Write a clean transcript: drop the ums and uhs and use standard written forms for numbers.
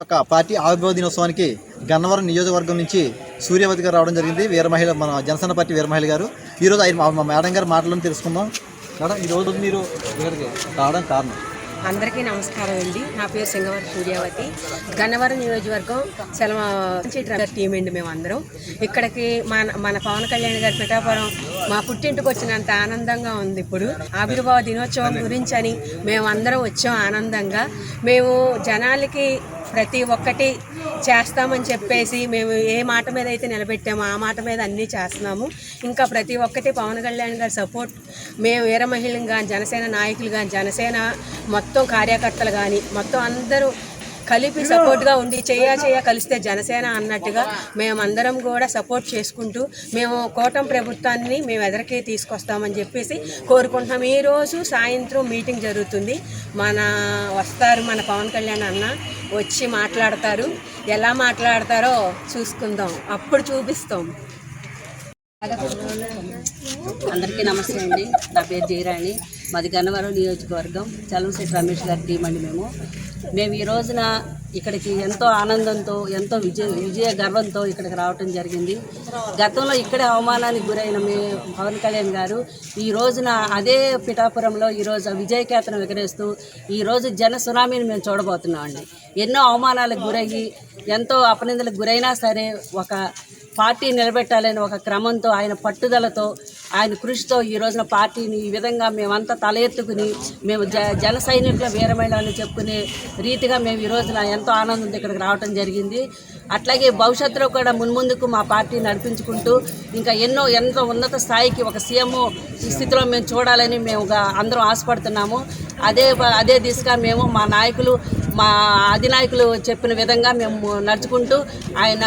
ఒక పార్టీ ఆవిర్భావ దినోత్సవానికి గన్నవరం నియోజకవర్గం నుంచి సూర్యవతి గారు రావడం జరిగింది. వీర మహిళ, మన జనసేన పార్టీ వీర మహిళ గారు. ఈరోజు మా మేడం గారు మాటలను తెలుసుకుందాం. మేడం, ఈరోజు మీరు ఇక్కడికి రావడానికి కారణం? అందరికీ నమస్కారం అండి. నా పేరు సింగవరం సూర్యవతి. గన్నవరం నియోజకవర్గం టీం అండి. మేమందరం ఇక్కడికి మన పవన్ కళ్యాణ్ గారి పిఠాపురం మా పుట్టింటికి వచ్చినంత ఆనందంగా ఉంది. ఇప్పుడు ఆవిర్భావ దినోత్సవం గురించి అని మేమందరం వచ్చాం ఆనందంగా. మేము జనాలకి ప్రతి ఒక్కటి చేస్తామని చెప్పేసి మేము ఏ మాట మీద అయితే నిలబెట్టామో ఆ మాట మీద అన్నీ చేస్తున్నాము. ఇంకా ప్రతి ఒక్కటి పవన్ కళ్యాణ్ గారి సపోర్ట్. మేము వీర మహిళలు కానీ, జనసేన నాయకులు కానీ, జనసేన మొత్తం కార్యకర్తలు కానీ మొత్తం అందరూ కలిపి సపోర్ట్గా ఉండి చేయ కలిస్తే జనసేన అన్నట్టుగా మేమందరం కూడా సపోర్ట్ చేసుకుంటూ మేము కూటమి ప్రభుత్వాన్ని మేము ఎదరికి తీసుకొస్తామని చెప్పేసి కోరుకుంటున్నాం. ఈరోజు సాయంత్రం మీటింగ్ జరుగుతుంది. వస్తారు మన పవన్ కళ్యాణ్ అన్న వచ్చి మాట్లాడతారు. ఎలా మాట్లాడతారో చూసుకుందాం, అప్పుడు చూపిస్తాం. అందరికీ నమస్తే అండి. నా పేరు జయరాణి. మాది గన్నవరం నియోజకవర్గం. చలంశెట్టి రమేష్ గారి టీం అండి. మేము ఈ రోజున ఇక్కడికి ఎంతో ఆనందంతో, ఎంతో విజయ గర్వంతో ఇక్కడికి రావటం జరిగింది. గతంలో ఇక్కడే అవమానానికి గురైన పవన్ కళ్యాణ్ గారు ఈ రోజున అదే పిఠాపురంలో ఈరోజు విజయకేతనం ఎగరేస్తూ ఈరోజు జన సునామీని మేము చూడబోతున్నాం అండి. ఎన్నో అవమానాలకు గురయ్యి, ఎంతో అపనిందలకు గురైనా సరే ఒక పార్టీ నిలబెట్టాలని ఒక క్రమంతో, ఆయన పట్టుదలతో, ఆయన కృషితో ఈ రోజున పార్టీని ఈ విధంగా మేమంతా తల ఎత్తుకుని మేము జన సైనికుల వీరమహిళని చెప్పుకునే రీతిగా మేము ఈ రోజున ఎంతో ఆనందంతో ఇక్కడికి రావడం జరిగింది. అట్లాగే భవిష్యత్తులో కూడా మున్ముందుకు మా పార్టీ నడిపించుకుంటూ ఇంకా ఎంతో ఉన్నత స్థాయికి ఒక సీఎం స్థితిలో మేము చూడాలని మేము అందరం ఆశపడుతున్నాము. అదే దిశగా మేము మా నాయకులు, మా అధినాయకులు చెప్పిన విధంగా మేము నడుచుకుంటూ ఆయన